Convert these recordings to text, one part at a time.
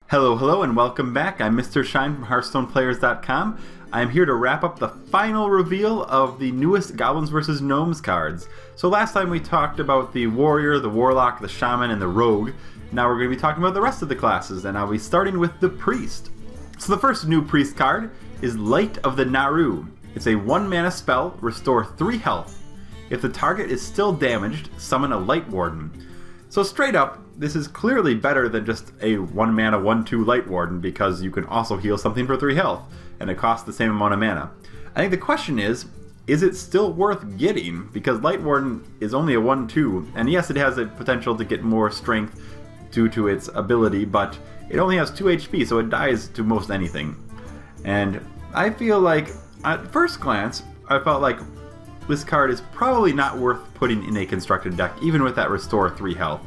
Hello, and welcome back. I'm MrShine from HearthstonePlayers.com. I'm here to wrap up the final reveal of the newest Goblins vs. Gnomes cards. So last time we talked about the Warrior, the Warlock, the Shaman, and the Rogue. Now we're going to be talking about the rest of the classes, and I'll be starting with the Priest. So the first new Priest card is Light of the Naru. It's a 1-mana spell, restore 3 health. If the target is still damaged, summon a Light Warden. So straight up, this is clearly better than just a 1-mana 1/2 Light Warden because you can also heal something for 3 health, and it costs the same amount of mana. I think the question is it still worth getting? Because Light Warden is only a 1/2, and yes, it has a potential to get more strength due to its ability, but it only has 2 HP, so it dies to most anything. And I feel like, at first glance, I felt like this card is probably not worth putting in a constructed deck, even with that restore 3 health.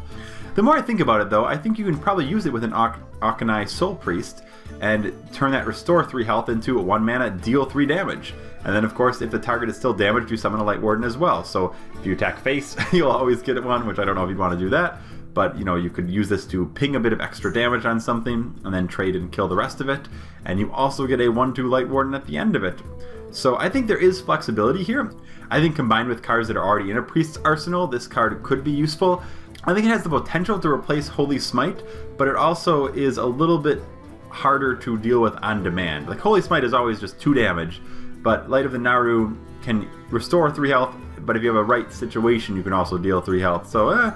The more I think about it though, I think you can probably use it with an Auchenai Soul Priest and turn that restore 3 health into a 1-mana deal 3 damage. And then of course, if the target is still damaged, you summon a Light Warden as well. So if you attack face, you'll always get one, which I don't know if you'd want to do that. But you know, you could use this to ping a bit of extra damage on something and then trade and kill the rest of it. And you also get a 1/2 Light Warden at the end of it. So I think there is flexibility here. I think combined with cards that are already in a Priest's arsenal, this card could be useful. I think it has the potential to replace Holy Smite, but it also is a little bit harder to deal with on demand. Like Holy Smite is always just 2 damage, but Light of the Naru can restore 3 health, but if you have a right situation, you can also deal 3 health. So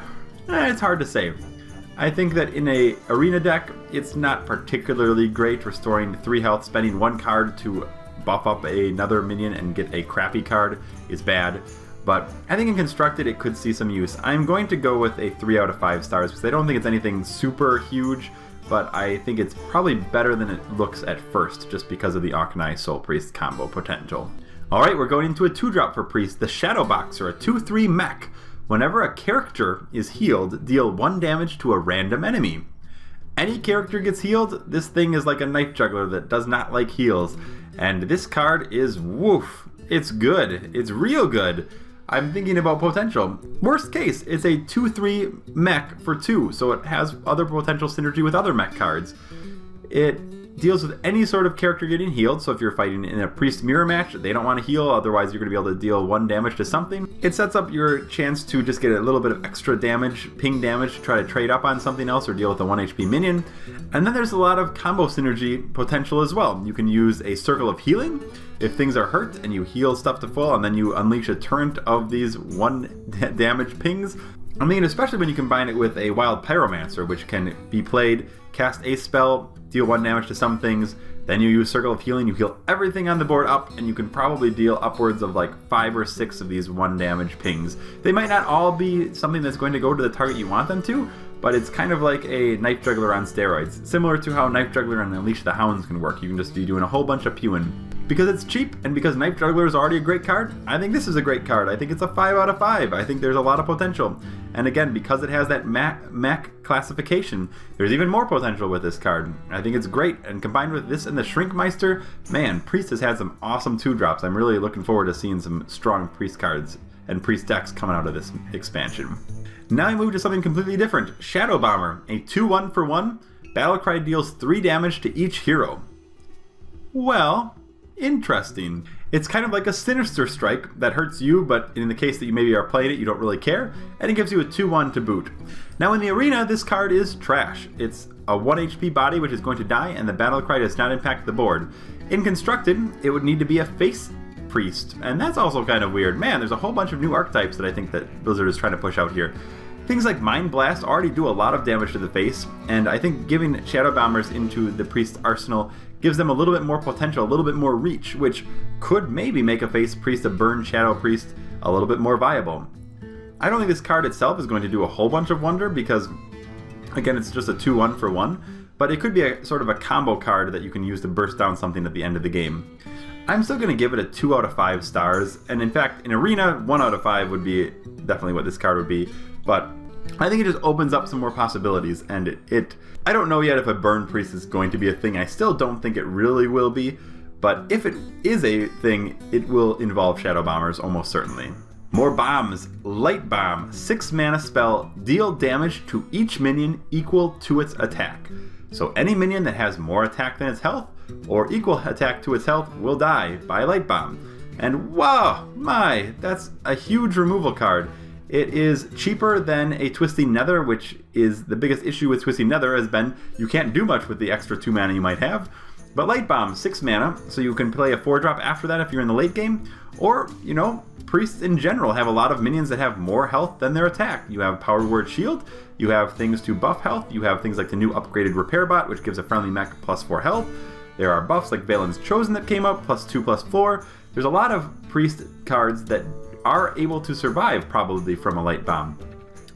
it's hard to say. I think that in a arena deck, it's not particularly great restoring 3 health, spending 1 card to buff up another minion and get a crappy card is bad. But I think in Constructed it could see some use. I'm going to go with a 3 out of 5 stars because I don't think it's anything super huge, but I think it's probably better than it looks at first just because of the Auchenai Soul Priest combo potential. Alright, we're going into a 2-drop for Priest, the Shadow Boxer, a 2/3 mech. Whenever a character is healed, deal 1 damage to a random enemy. Any character gets healed, this thing is like a knife juggler that does not like heals. And this card is woof. It's good. It's real good. I'm thinking about potential. Worst case, it's a 2/3 mech for 2, so it has other potential synergy with other mech cards. It deals with any sort of character getting healed, so if you're fighting in a Priest Mirror match, they don't want to heal, otherwise you're going to be able to deal 1 damage to something. It sets up your chance to just get a little bit of extra damage, ping damage, to try to trade up on something else or deal with a 1 HP minion. And then there's a lot of combo synergy potential as well. You can use a Circle of Healing if things are hurt and you heal stuff to full, and then you unleash a torrent of these 1 damage pings. I mean, especially when you combine it with a Wild Pyromancer, which can be played, cast a spell, deal 1 damage to some things, then you use Circle of Healing, you heal everything on the board up, and you can probably deal upwards of like 5 or 6 of these 1 damage pings. They might not all be something that's going to go to the target you want them to, but it's kind of like a Knife Juggler on steroids. Similar to how Knife Juggler and Unleash the Hounds can work. You can just be doing a whole bunch of pewing. Because it's cheap, and because Knife Juggler is already a great card, I think this is a great card. I think it's a 5 out of 5. I think there's a lot of potential. And again, because it has that mech classification, there's even more potential with this card. I think it's great, and combined with this and the Shrinkmeister, man, Priest has had some awesome 2-drops. I'm really looking forward to seeing some strong Priest cards and Priest decks coming out of this expansion. Now I move to something completely different. Shadow Bomber, a 2/1 for 1. Battlecry deals 3 damage to each hero. Well, interesting. It's kind of like a Sinister Strike that hurts you, but in the case that you maybe are playing it, you don't really care, and it gives you a 2/1 to boot. Now in the arena, this card is trash. It's a 1 HP body which is going to die, and the Battlecry does not impact the board. In Constructed, it would need to be a Face Priest, and that's also kind of weird. Man, there's a whole bunch of new archetypes that I think that Blizzard is trying to push out here. Things like Mind Blast already do a lot of damage to the face, and I think giving Shadow Bombers into the Priest arsenal gives them a little bit more potential, a little bit more reach, which could maybe make a Face Priest, a Burn Shadow Priest, a little bit more viable. I don't think this card itself is going to do a whole bunch of wonder because, again, it's just a 2/1 for 1, but it could be a sort of a combo card that you can use to burst down something at the end of the game. I'm still going to give it a 2 out of 5 stars, and in fact, in Arena, 1 out of 5 would be definitely what this card would be, but I think it just opens up some more possibilities, and I don't know yet if a Burn Priest is going to be a thing. I still don't think it really will be, but if it is a thing, it will involve Shadow Bombers almost certainly. More bombs. Light Bomb. 6 mana spell. Deal damage to each minion equal to its attack. So any minion that has more attack than its health, or equal attack to its health, will die by Light Bomb. And wow, that's a huge removal card. It is cheaper than a Twisting Nether, which is the biggest issue with Twisting Nether has been you can't do much with the extra 2 mana you might have. But Light Bomb, 6 mana, so you can play a 4-drop after that if you're in the late game. Or, priests in general have a lot of minions that have more health than their attack. You have Power Word Shield, you have things to buff health, you have things like the new upgraded Repair Bot, which gives a friendly mech plus 4 health. There are buffs like Valen's Chosen that came up, +2/+4. There's a lot of priest cards that are able to survive probably from a Light Bomb.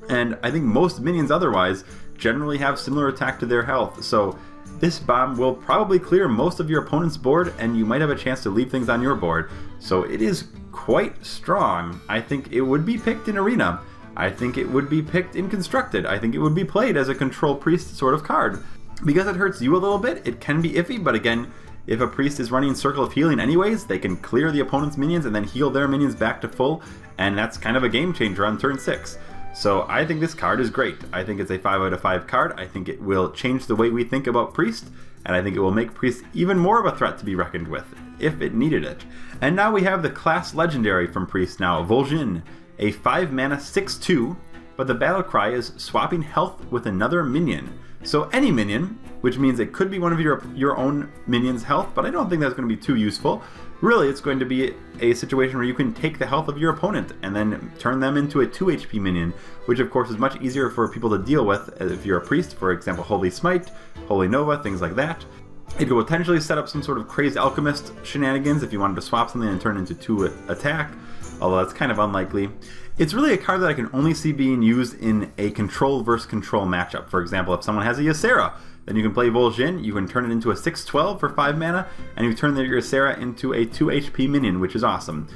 And I think most minions otherwise generally have similar attack to their health, so this bomb will probably clear most of your opponent's board, and you might have a chance to leave things on your board. So it is quite strong. I think it would be picked in Arena. I think it would be picked in Constructed. I think it would be played as a control priest sort of card. Because it hurts you a little bit, it can be iffy, but again, if a priest is running Circle of Healing anyways, they can clear the opponent's minions and then heal their minions back to full, and that's kind of a game changer on turn 6. So I think this card is great. I think it's a 5 out of 5 card. I think it will change the way we think about Priest, and I think it will make Priest even more of a threat to be reckoned with, if it needed it. And now we have the class legendary from Priest now, Vol'jin, a 5 mana 6/2, but the battle cry is swapping health with another minion. So any minion, which means it could be one of your own minions' health, but I don't think that's going to be too useful. Really, it's going to be a situation where you can take the health of your opponent and then turn them into a 2 HP minion, which of course is much easier for people to deal with if you're a priest, for example, Holy Smite, Holy Nova, things like that. It could potentially set up some sort of crazed alchemist shenanigans if you wanted to swap something and turn it into 2 attack, although that's kind of unlikely. It's really a card that I can only see being used in a control versus control matchup. For example, if someone has a Ysera, then you can play Vol'jin, you can turn it into a 6/12 for 5 mana, and you turn your Ysera into a 2 HP minion, which is awesome.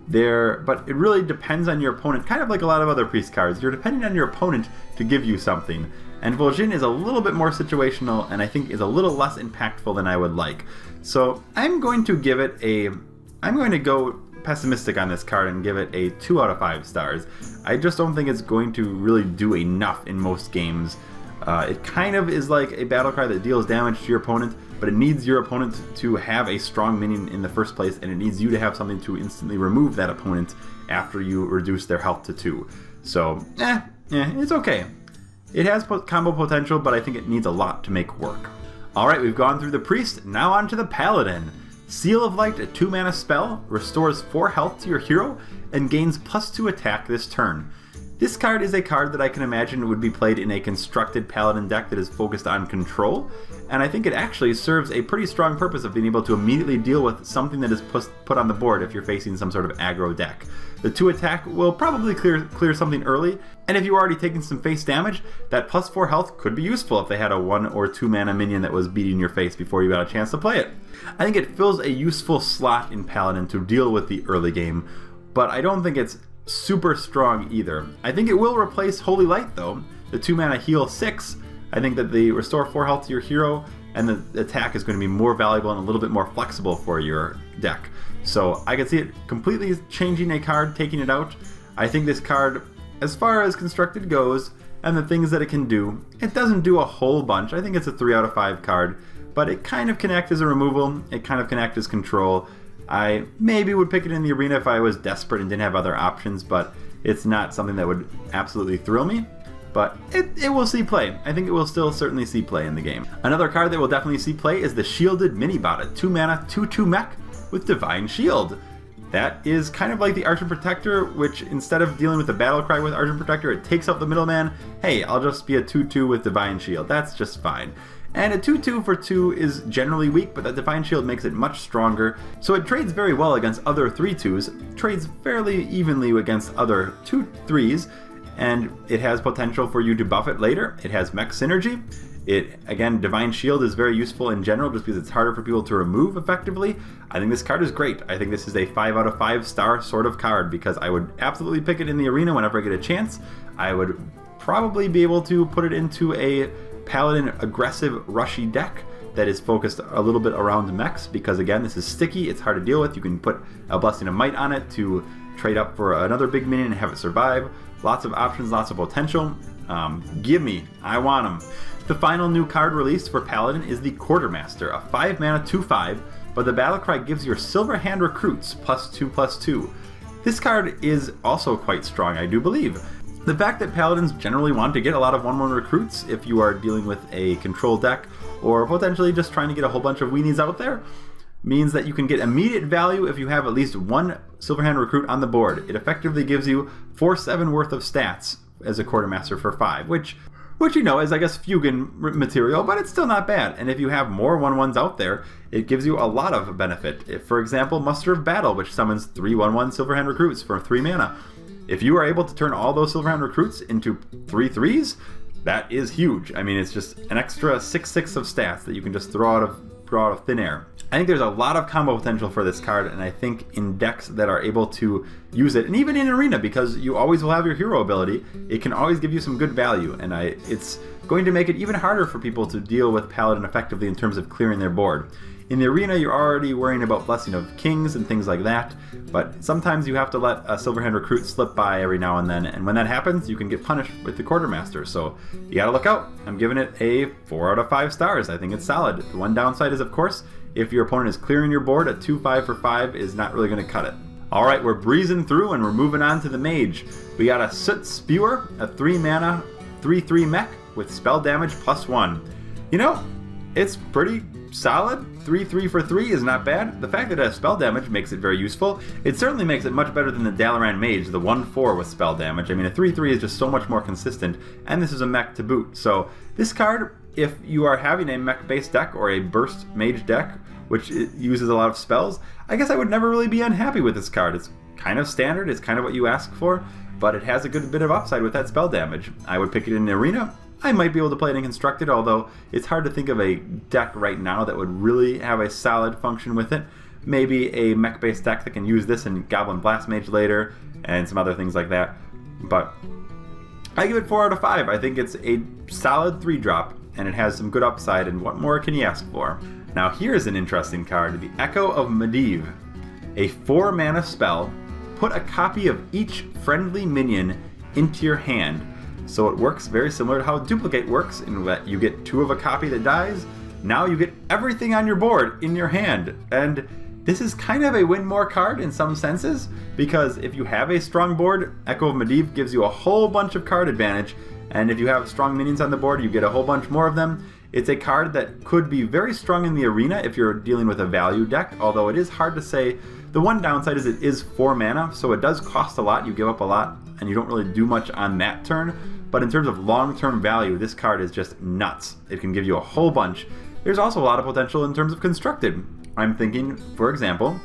But it really depends on your opponent, kind of like a lot of other priest cards. You're depending on your opponent to give you something. And Vol'jin is a little bit more situational, and I think is a little less impactful than I would like. So I'm going to go pessimistic on this card and give it a 2 out of 5 stars. I just don't think it's going to really do enough in most games. It kind of is like a battle cry that deals damage to your opponent, but it needs your opponent to have a strong minion in the first place, and it needs you to have something to instantly remove that opponent after you reduce their health to 2. So, it's okay. It has combo potential, but I think it needs a lot to make work. Alright, we've gone through the Priest, now on to the Paladin. Seal of Light, a 2 mana spell, restores 4 health to your hero, and gains +2 attack this turn. This card is a card that I can imagine would be played in a constructed Paladin deck that is focused on control, and I think it actually serves a pretty strong purpose of being able to immediately deal with something that is put on the board if you're facing some sort of aggro deck. The 2 attack will probably clear something early, and if you were already taking some face damage, that +4 health could be useful if they had a 1 or 2 mana minion that was beating your face before you got a chance to play it. I think it fills a useful slot in Paladin to deal with the early game, but I don't think it's super strong either. I think it will replace Holy Light though, the 2 mana heal 6. I think that the restore 4 health to your hero and the attack is going to be more valuable and a little bit more flexible for your deck. So I could see it completely changing a card, taking it out. I think this card, as far as constructed goes, and the things that it can do, it doesn't do a whole bunch. I think it's a 3 out of 5 card, but it kind of can act as a removal, it kind of can act as control. I maybe would pick it in the arena if I was desperate and didn't have other options, but it's not something that would absolutely thrill me. But it will see play. I think it will still certainly see play in the game. Another card that will definitely see play is the Shielded Minibot, a 2 mana 2/2 mech with Divine Shield. That is kind of like the Archon Protector, which instead of dealing with the battle cry with Archon Protector, it takes out the middleman. Hey, I'll just be a 2/2 with Divine Shield. That's just fine. And a 2/2 for 2 is generally weak, but that Divine Shield makes it much stronger, so it trades very well against other 3/2s, trades fairly evenly against other 2/3s, and it has potential for you to buff it later. It has mech synergy. Again, Divine Shield is very useful in general just because it's harder for people to remove effectively. I think this card is great. I think this is a 5 out of 5 star sort of card because I would absolutely pick it in the arena whenever I get a chance. I would probably be able to put it into a Paladin aggressive rushy deck that is focused a little bit around mechs because again this is sticky, it's hard to deal with. You can put a Blessing of Might on it to trade up for another big minion and have it survive. Lots of options, lots of potential. Give me, I want them. The final new card released for Paladin is the Quartermaster, a 5 mana 2/5, but the battle cry gives your Silver Hand recruits +2/+2. This card is also quite strong, I do believe. The fact that Paladins generally want to get a lot of 1/1 recruits if you are dealing with a control deck or potentially just trying to get a whole bunch of weenies out there means that you can get immediate value if you have at least one Silverhand recruit on the board. It effectively gives you 4/7 worth of stats as a Quartermaster for 5, which you know is, I guess, Fugan material, but it's still not bad. And if you have more 1/1s out there, it gives you a lot of benefit. If, for example, Muster of Battle, which summons 3 1/1 Silverhand recruits for 3 mana. If you are able to turn all those Silverhand recruits into 3/3s, that is huge. I mean, it's just an extra 6/6 of stats that you can just throw out of thin air. I think there's a lot of combo potential for this card, and I think in decks that are able to use it, and even in Arena, because you always will have your hero ability, it can always give you some good value, and it's going to make it even harder for people to deal with Paladin effectively in terms of clearing their board. In the Arena, you're already worrying about Blessing of Kings and things like that, but sometimes you have to let a Silverhand recruit slip by every now and then, and when that happens, you can get punished with the Quartermaster, so you gotta look out. I'm giving it a 4 out of 5 stars. I think it's solid. The one downside is, of course, if your opponent is clearing your board, a 2/5 for 5 is not really going to cut it. Alright, we're breezing through and we're moving on to the Mage. We got a Soot Spewer, a 3 mana 3/3 mech with spell damage +1. You know, it's pretty solid. 3/3 for 3 is not bad. The fact that it has spell damage makes it very useful. It certainly makes it much better than the Dalaran Mage, the 1/4 with spell damage. I mean, a 3/3 is just so much more consistent, and this is a mech to boot. So this card, if you are having a mech-based deck or a burst mage deck, which uses a lot of spells, I guess I would never really be unhappy with this card. It's kind of standard, it's kind of what you ask for, but it has a good bit of upside with that spell damage. I would pick it in the Arena. I might be able to play it in Constructed, although it's hard to think of a deck right now that would really have a solid function with it. Maybe a mech-based deck that can use this in Goblin Blast Mage later, and some other things like that. But I give it 4 out of 5. I think it's a solid 3-drop, and it has some good upside, and what more can you ask for? Now here's an interesting card, the Echo of Medivh. A 4 mana spell, put a copy of each friendly minion into your hand. So it works very similar to how Duplicate works, in that you get 2 of a copy that dies. Now you get everything on your board in your hand. And this is kind of a win more card in some senses, because if you have a strong board, Echo of Medivh gives you a whole bunch of card advantage, and if you have strong minions on the board, you get a whole bunch more of them. It's a card that could be very strong in the Arena if you're dealing with a value deck, although it is hard to say. The one downside is it is 4 mana, so it does cost a lot, you give up a lot, and you don't really do much on that turn. But in terms of long-term value, this card is just nuts. It can give you a whole bunch. There's also a lot of potential in terms of Constructed. I'm thinking, for example,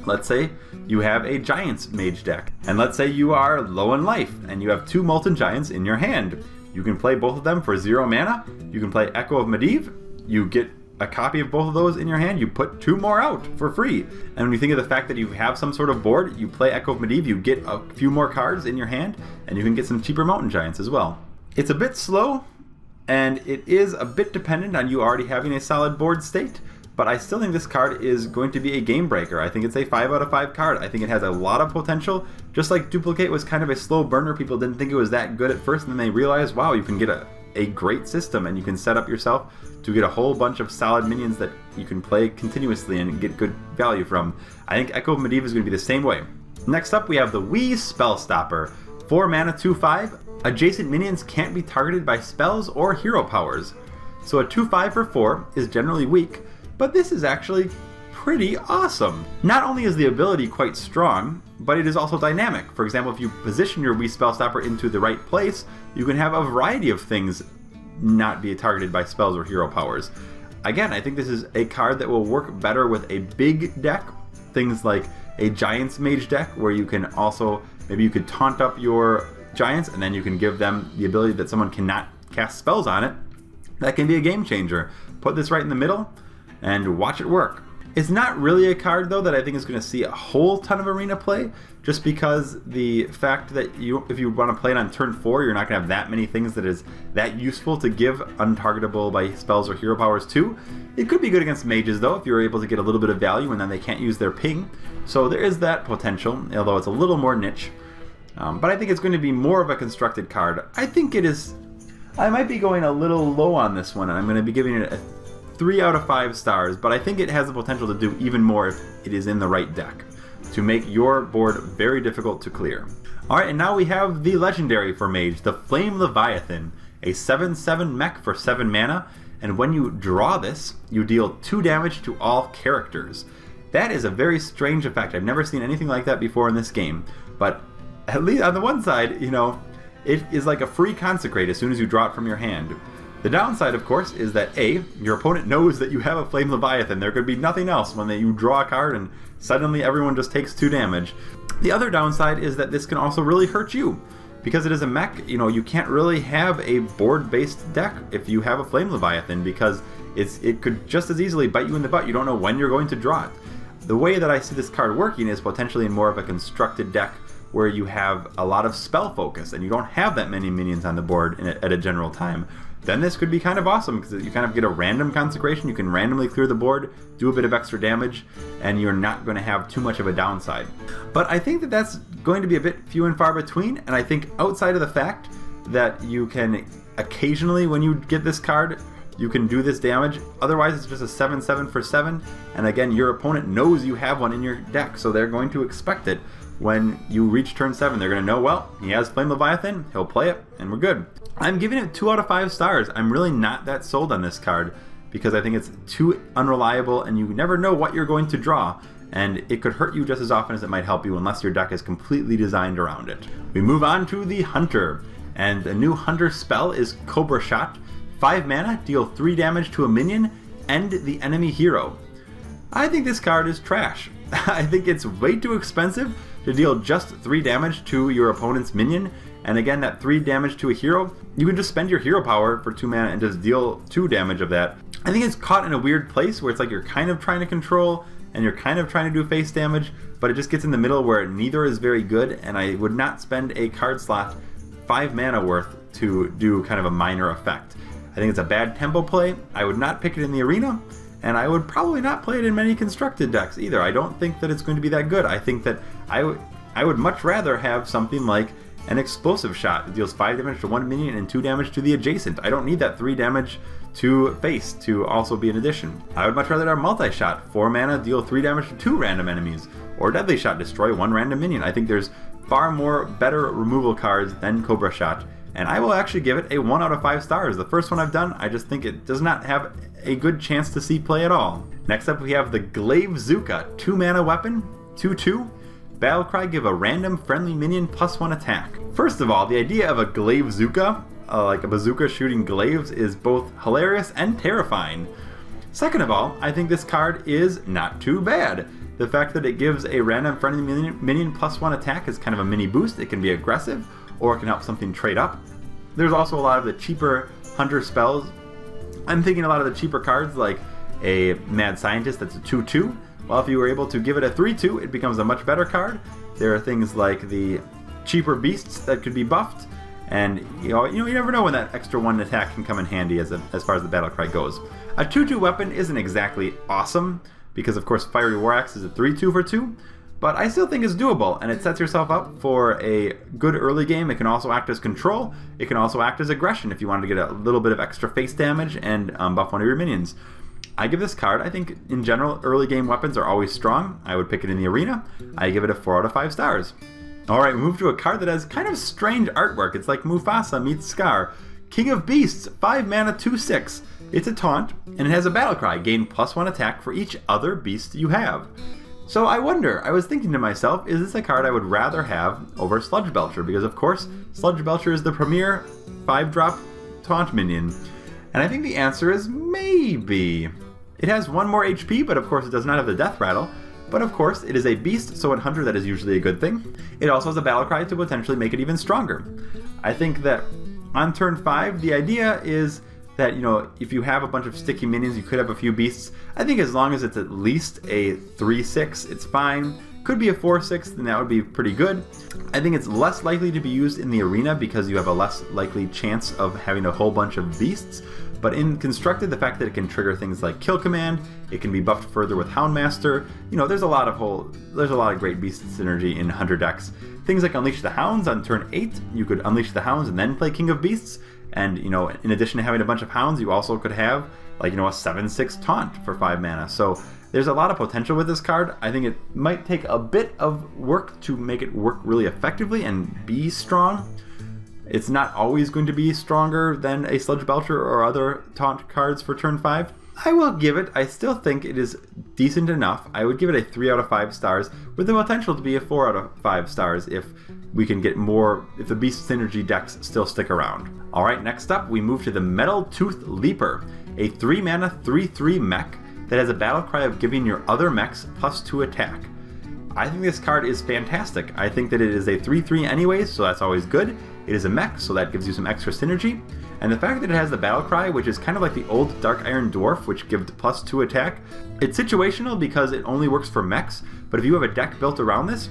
let's say you have a Giants Mage deck, and let's say you are low in life, and you have 2 Molten Giants in your hand. You can play both of them for 0 mana. You can play Echo of Medivh. You get a copy of both of those in your hand. You put 2 more out for free. And when you think of the fact that you have some sort of board, you play Echo of Medivh, you get a few more cards in your hand, and you can get some cheaper Mountain Giants as well. It's a bit slow, and it is a bit dependent on you already having a solid board state, but I still think this card is going to be a game breaker. I think it's a 5 out of 5 card. I think it has a lot of potential. Just like Duplicate was kind of a slow burner, people didn't think it was that good at first, and then they realized, wow, you can get a great system, and you can set up yourself to get a whole bunch of solid minions that you can play continuously and get good value from. I think Echo of Medivh is going to be the same way. Next up, we have the Wee Spellstopper. 4 mana 2/5. Adjacent minions can't be targeted by spells or hero powers. So a 2/5 for 4 is generally weak, but this is actually pretty awesome. Not only is the ability quite strong, but it is also dynamic. For example, if you position your Wee Spellstopper into the right place, you can have a variety of things not be targeted by spells or hero powers. Again, I think this is a card that will work better with a big deck. Things like a Giants Mage deck, where you can also, maybe you could taunt up your Giants, and then you can give them the ability that someone cannot cast spells on it. That can be a game changer. Put this right in the middle, and watch it work. It's not really a card, though, that I think is going to see a whole ton of arena play, just because the fact that if you want to play it on turn 4, you're not going to have that many things that is that useful to give untargetable by spells or hero powers to. It could be good against mages, though, if you're able to get a little bit of value and then they can't use their ping. So there is that potential, although it's a little more niche. But I think it's going to be more of a constructed card. I think it is... I might be going a little low on this one, and I'm going to be giving it a 3 out of 5 stars, but I think it has the potential to do even more if it is in the right deck, to make your board very difficult to clear. Alright, and now we have the legendary for Mage, the Flame Leviathan, a 7/7 mech for 7 mana, and when you draw this, you deal 2 damage to all characters. That is a very strange effect. I've never seen anything like that before in this game, but at least on the one side, you know, it is like a free consecrate as soon as you draw it from your hand. The downside, of course, is that A, your opponent knows that you have a Flame Leviathan. There could be nothing else when you draw a card and suddenly everyone just takes 2 damage. The other downside is that this can also really hurt you. Because it is a mech, you know, you can't really have a board-based deck if you have a Flame Leviathan, because it could just as easily bite you in the butt. You don't know when you're going to draw it. The way that I see this card working is potentially in more of a constructed deck where you have a lot of spell focus and you don't have that many minions on the board at a general time. Then this could be kind of awesome because you kind of get a random consecration. You can randomly clear the board, do a bit of extra damage, and you're not going to have too much of a downside. But I think that that's going to be a bit few and far between, and I think outside of the fact that you can occasionally, when you get this card, you can do this damage. Otherwise, it's just a 7/7 for 7, and again, your opponent knows you have one in your deck, so they're going to expect it. When you reach turn 7, they're going to know, well, he has Flame Leviathan, he'll play it, and we're good. I'm giving it 2 out of 5 stars. I'm really not that sold on this card because I think it's too unreliable and you never know what you're going to draw, and it could hurt you just as often as it might help you unless your deck is completely designed around it. We move on to the Hunter, and the new Hunter spell is Cobra Shot. 5 mana, deal 3 damage to a minion, end the enemy hero. I think this card is trash. I think it's way too expensive to deal just 3 damage to your opponent's minion, and again, that 3 damage to a hero, you can just spend your hero power for 2 mana and just deal 2 damage of that. I think it's caught in a weird place where it's like you're kind of trying to control and you're kind of trying to do face damage, but it just gets in the middle where neither is very good, and I would not spend a card slot 5 mana worth to do kind of a minor effect. I think it's a bad tempo play. I would not pick it in the arena, and I would probably not play it in many constructed decks either. I don't think that it's going to be that good. I think that I would much rather have something like an Explosive Shot that deals 5 damage to one minion and 2 damage to the adjacent. I don't need that 3 damage to face to also be an addition. I would much rather have Multi-Shot, 4 mana, deal 3 damage to 2 random enemies, or Deadly Shot, destroy 1 random minion. I think there's far more better removal cards than Cobra Shot, and I will actually give it a 1 out of 5 stars. The first one I've done, I just think it does not have a good chance to see play at all. Next up we have the Glaive Zuka, 2 mana weapon, 2/2. Battlecry, give a random friendly minion +1 attack. First of all, the idea of a Glaive Zuka, like a bazooka shooting glaives, is both hilarious and terrifying. Second of all, I think this card is not too bad. The fact that it gives a random friendly minion +1 attack is kind of a mini boost. It can be aggressive, or it can help something trade up. There's also a lot of the cheaper Hunter spells. I'm thinking a lot of the cheaper cards like a Mad Scientist that's a 2/2. Well, if you were able to give it a 3/2, it becomes a much better card. There are things like the cheaper beasts that could be buffed, and you never know when that extra 1 attack can come in handy as far as the Battlecry goes. A 2/2 weapon isn't exactly awesome, because of course Fiery War Axe is a 3/2 for 2, but I still think it's doable, and it sets yourself up for a good early game. It can also act as control. It can also act as aggression if you wanted to get a little bit of extra face damage and buff one of your minions. I give this card, I think in general, early game weapons are always strong. I would pick it in the arena. I give it a 4 out of 5 stars. Alright, we move to a card that has kind of strange artwork. It's like Mufasa meets Scar. King of Beasts, 5 mana, 2/6. It's a taunt, and it has a Battlecry. Gain +1 attack for each other beast you have. So I was thinking to myself, is this a card I would rather have over Sludge Belcher? Because of course, Sludge Belcher is the premier 5-drop taunt minion. And I think the answer is maybe. It has 1 more HP, but of course it does not have the Death Rattle. But of course, it is a beast, so in Hunter that is usually a good thing. It also has a Battlecry to potentially make it even stronger. I think that on turn 5, the idea is that, you know, if you have a bunch of sticky minions, you could have a few beasts. I think as long as it's at least a 3/6, it's fine. Could be a 4/6, then that would be pretty good. I think it's less likely to be used in the arena because you have a less likely chance of having a whole bunch of beasts. But in Constructed, the fact that it can trigger things like Kill Command, it can be buffed further with Houndmaster, you know, there's a lot of great beast synergy in Hunter decks. Things like Unleash the Hounds on turn 8, you could Unleash the Hounds and then play King of Beasts. And, you know, in addition to having a bunch of Hounds, you also could have, like, you know, a 7/6 Taunt for 5 mana. So there's a lot of potential with this card. I think it might take a bit of work to make it work really effectively and be strong. It's not always going to be stronger than a Sludge Belcher or other taunt cards for turn 5. I will give it, I still think it is decent enough. I would give it a 3 out of 5 stars with the potential to be a 4 out of 5 stars if we can get more, if the Beast Synergy decks still stick around. Alright, next up we move to the Metal Tooth Leaper, a 3 mana 3/3 mech that has a battle cry of giving your other mechs +2 attack. I think this card is fantastic. I think that it is a 3/3 anyways, so that's always good. It is a mech, so that gives you some extra synergy. And the fact that it has the battle cry, which is kind of like the old Dark Iron Dwarf, which gives +2 attack, it's situational because it only works for mechs, but if you have a deck built around this,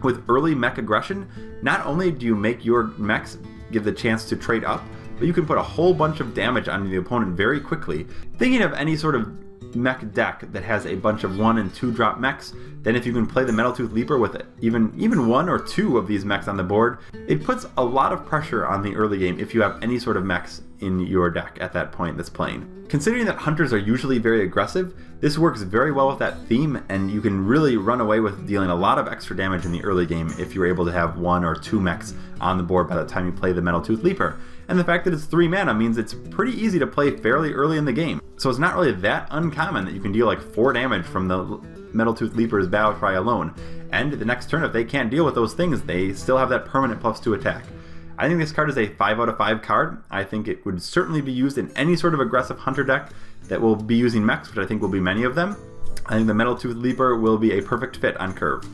with early mech aggression, not only do you make your mechs give the chance to trade up, but you can put a whole bunch of damage on the opponent very quickly. Thinking of any sort of mech deck that has a bunch of 1 and 2 drop mechs, then if you can play the Metal Tooth Leaper with even 1 or 2 of these mechs on the board, it puts a lot of pressure on the early game if you have any sort of mechs in your deck at that point that's playing. Considering that hunters are usually very aggressive, this works very well with that theme, and you can really run away with dealing a lot of extra damage in the early game if you're able to have 1 or 2 mechs on the board by the time you play the Metal Tooth Leaper. And the fact that it's 3 mana means it's pretty easy to play fairly early in the game. So it's not really that uncommon that you can deal like 4 damage from the Metal Tooth Leaper's battle cry alone. And the next turn, if they can't deal with those things, they still have that permanent +2 attack. I think this card is a 5 out of 5 card. I think it would certainly be used in any sort of aggressive hunter deck that will be using mechs, which I think will be many of them. I think the Metal Tooth Leaper will be a perfect fit on curve.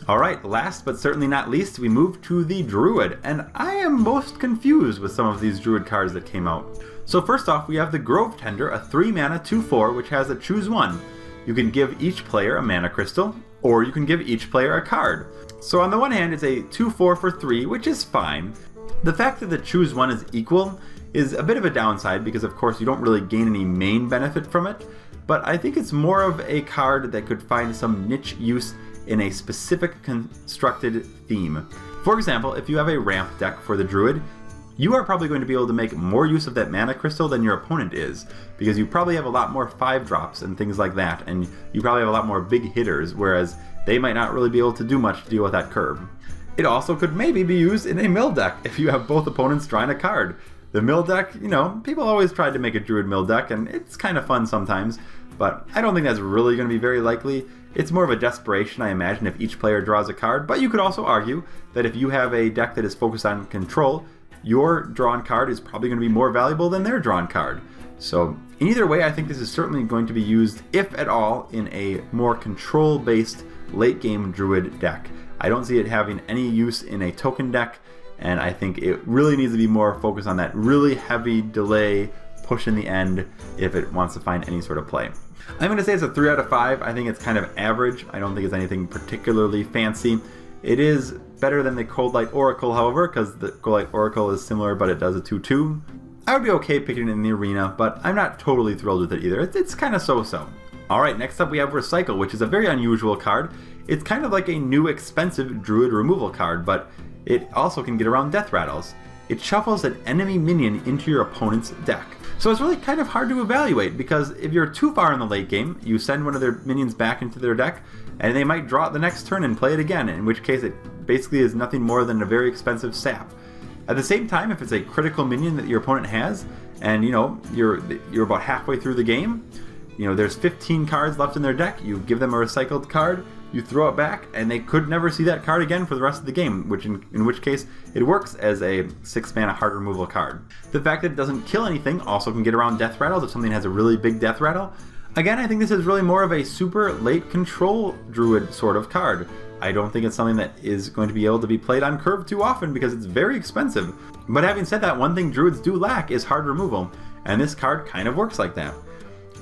Alright, last but certainly not least, we move to the Druid, and I am most confused with some of these Druid cards that came out. So first off, we have the Grove Tender, a 3 mana 2/4, which has a choose one. You can give each player a mana crystal, or you can give each player a card. So on the one hand, it's a 2/4 for 3, which is fine. The fact that the choose one is equal is a bit of a downside because of course you don't really gain any main benefit from it, but I think it's more of a card that could find some niche use in a specific constructed theme. For example, if you have a ramp deck for the Druid, you are probably going to be able to make more use of that mana crystal than your opponent is, because you probably have a lot more 5-drops and things like that, and you probably have a lot more big hitters, whereas they might not really be able to do much to deal with that curve. It also could maybe be used in a mill deck if you have both opponents drawing a card. The mill deck, you know, people always tried to make a Druid mill deck, and it's kind of fun sometimes, but I don't think that's really going to be very likely. It's more of a desperation, I imagine, if each player draws a card, but you could also argue that if you have a deck that is focused on control, your drawn card is probably going to be more valuable than their drawn card. So in either way, I think this is certainly going to be used, if at all, in a more control-based late-game Druid deck. I don't see it having any use in a token deck, and I think it really needs to be more focused on that really heavy delay push in the end if it wants to find any sort of play. I'm going to say it's a 3 out of 5. I think it's kind of average. I don't think it's anything particularly fancy. It is better than the Cold Light Oracle, however, because the Cold Light Oracle is similar, but it does a 2/2. I would be okay picking it in the arena, but I'm not totally thrilled with it either. It's kind of so-so. Alright, next up we have Recycle, which is a very unusual card. It's kind of like a new expensive Druid removal card, but it also can get around Death Rattles. It shuffles an enemy minion into your opponent's deck. So it's really kind of hard to evaluate, because if you're too far in the late game, you send one of their minions back into their deck, and they might draw it the next turn and play it again, in which case it basically is nothing more than a very expensive sap. At the same time, if it's a critical minion that your opponent has, and you know, you're about halfway through the game, you know, there's 15 cards left in their deck, you give them a recycled card, you throw it back, and they could never see that card again for the rest of the game, which in which case it works as a 6-mana hard removal card. The fact that it doesn't kill anything also can get around Death Rattles if something has a really big Death Rattle. Again, I think this is really more of a super late control Druid sort of card. I don't think it's something that is going to be able to be played on curve too often because it's very expensive. But having said that, one thing Druids do lack is hard removal. and this card kind of works like that.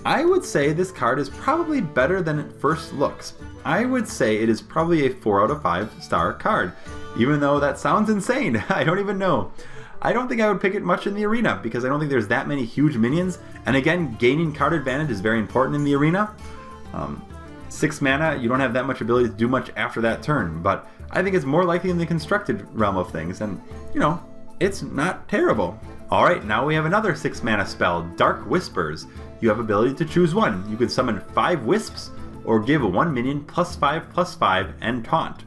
I would say this card is probably better than it first looks. I would say it is probably a 4 out of 5 star card, even though that sounds insane. I don't even know. I don't think I would pick it much in the arena because I don't think there's that many huge minions, and again, gaining card advantage is very important in the arena. 6 mana, you don't have that much ability to do much after that turn, but I think it's more likely in the constructed realm of things, and you know, it's not terrible. Alright, now we have another 6 mana spell, Dark Whispers. You have ability to choose one. You can summon 5 wisps, or give 1 minion +5/+5 and taunt.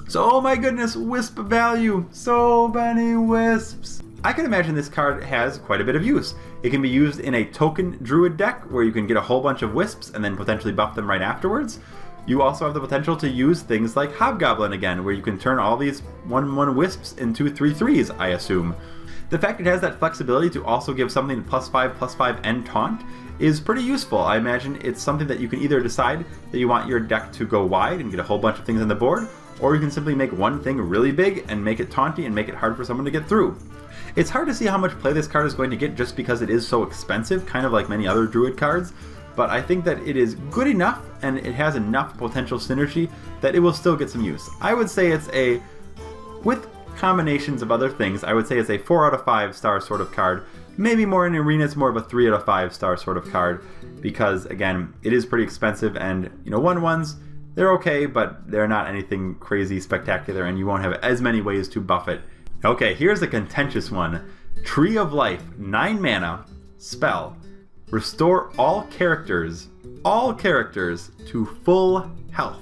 So, oh my goodness, wisp value! So many wisps! I can imagine this card has quite a bit of use. It can be used in a token Druid deck, where you can get a whole bunch of wisps and then potentially buff them right afterwards. You also have the potential to use things like Hobgoblin again, where you can turn all these 1/1 wisps into 3/3s, I assume. The fact it has that flexibility to also give something +5/+5 and taunt is pretty useful. I imagine it's something that you can either decide that you want your deck to go wide and get a whole bunch of things on the board, or you can simply make one thing really big and make it taunty and make it hard for someone to get through. It's hard to see how much play this card is going to get just because it is so expensive, kind of like many other Druid cards, but I think that it is good enough and it has enough potential synergy that it will still get some use. I would say it's a, with combinations of other things, I would say it's a 4 out of 5 star sort of card. Maybe more in arena, it's more of a 3 out of 5 star sort of card, because again, it is pretty expensive, and you know, 1/1s, they're okay, but they're not anything crazy spectacular, and you won't have as many ways to buff it. Okay, here's a contentious one. Tree of Life, 9 mana, spell. Restore all characters to full health.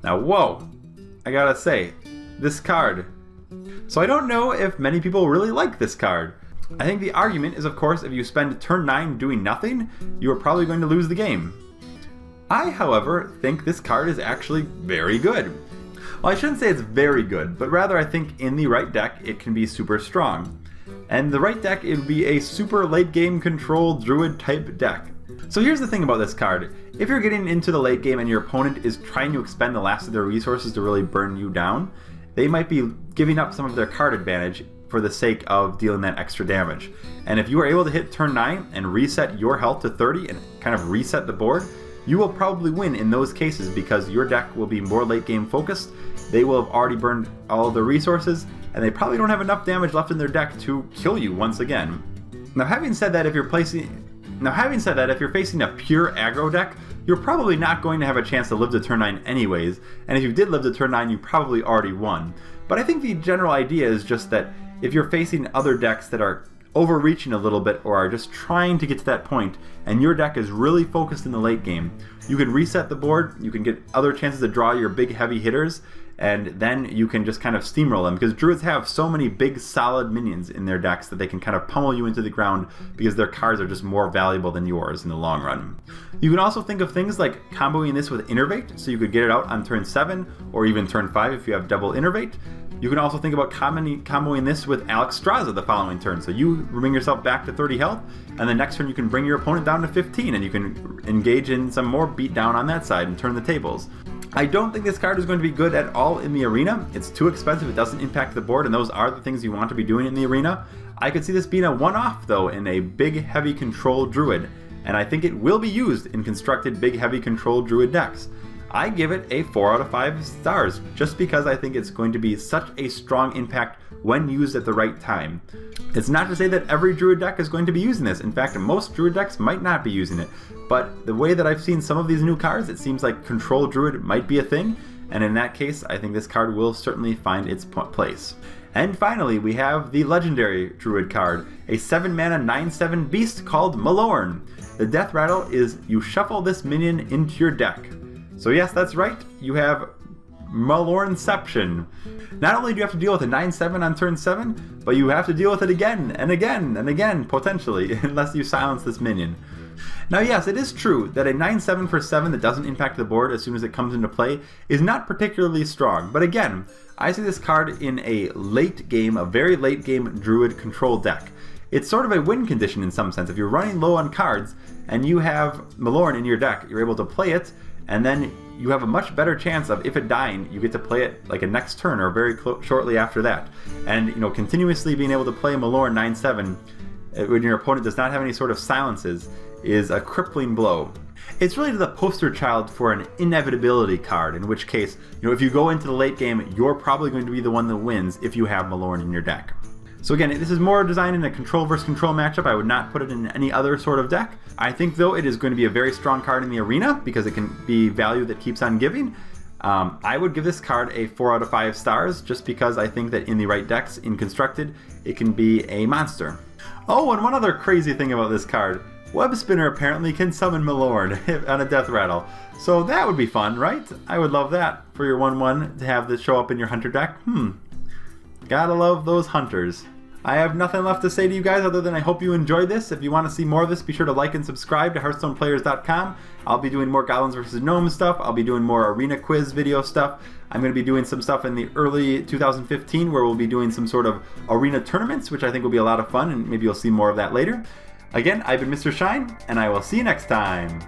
Now, whoa, I gotta say, this card. So I don't know if many people really like this card. I think the argument is, of course, if you spend turn 9 doing nothing, you are probably going to lose the game. I, however, think this card is actually very good. Well, I shouldn't say it's very good, but rather I think in the right deck it can be super strong. And the right deck, it would be a super late game control Druid type deck. So here's the thing about this card. If you're getting into the late game and your opponent is trying to expend the last of their resources to really burn you down, they might be giving up some of their card advantage for the sake of dealing that extra damage. And if you are able to hit turn 9 and reset your health to 30 and kind of reset the board, you will probably win in those cases because your deck will be more late game focused. They will have already burned all of their resources, and they probably don't have enough damage left in their deck to kill you once again. Now having said that, if you're facing a pure aggro deck, you're probably not going to have a chance to live to turn 9 anyways, and if you did live to turn 9, you probably already won. But I think the general idea is just that if you're facing other decks that are overreaching a little bit or are just trying to get to that point, and your deck is really focused in the late game, you can reset the board, you can get other chances to draw your big heavy hitters, and then you can just kind of steamroll them, because Druids have so many big solid minions in their decks that they can kind of pummel you into the ground because their cards are just more valuable than yours in the long run. You can also think of things like comboing this with Innervate, so you could get it out on turn 7 or even turn 5 if you have double Innervate. You can also think about comboing this with Alexstrasza the following turn, so you bring yourself back to 30 health, and the next turn you can bring your opponent down to 15, and you can engage in some more beatdown on that side and turn the tables. I don't think this card is going to be good at all in the arena. It's too expensive, it doesn't impact the board, and those are the things you want to be doing in the arena. I could see this being a one-off, though, in a big, heavy control Druid, and I think it will be used in constructed big, heavy control Druid decks. I give it a 4 out of 5 stars, just because I think it's going to be such a strong impact when used at the right time. It's not to say that every Druid deck is going to be using this. In fact, most Druid decks might not be using it. But the way that I've seen some of these new cards, it seems like Control Druid might be a thing, and in that case, I think this card will certainly find its place. And finally, we have the legendary Druid card, a 7 mana 9/7 beast called Malorn. The death rattle is you shuffle this minion into your deck. So yes, that's right, you have Malornception. Not only do you have to deal with a 9/7 on turn 7, but you have to deal with it again and again and again, potentially, unless you silence this minion. Now yes, it is true that a 9/7 for 7 that doesn't impact the board as soon as it comes into play is not particularly strong, but again, I see this card in a late game, a very late game Druid control deck. It's sort of a win condition in some sense. If you're running low on cards and you have Malorn in your deck, you're able to play it, and then you have a much better chance of, if it dying, you get to play it like a next turn or very shortly after that. And you know, continuously being able to play Malorn 9/7 when your opponent does not have any sort of silences, is a crippling blow. It's really the poster child for an inevitability card, in which case, if you go into the late game, you're probably going to be the one that wins if you have Malorn in your deck. So again, this is more designed in a control versus control matchup. I would not put it in any other sort of deck. I think, though, it is going to be a very strong card in the arena because it can be value that keeps on giving. I would give this card a 4 out of 5 stars just because I think that in the right decks, in Constructed, it can be a monster. Oh, and one other crazy thing about this card. Web Spinner apparently can summon Malorn on a death rattle. So that would be fun, right? I would love that for your 1/1 to have this show up in your hunter deck. Gotta love those hunters. I have nothing left to say to you guys other than I hope you enjoyed this. If you want to see more of this, be sure to like and subscribe to HearthstonePlayers.com. I'll be doing more Goblins vs. Gnomes stuff. I'll be doing more arena quiz video stuff. I'm going to be doing some stuff in the early 2015 where we'll be doing some sort of arena tournaments, which I think will be a lot of fun, and maybe you'll see more of that later. Again, I've been MrShine, and I will see you next time.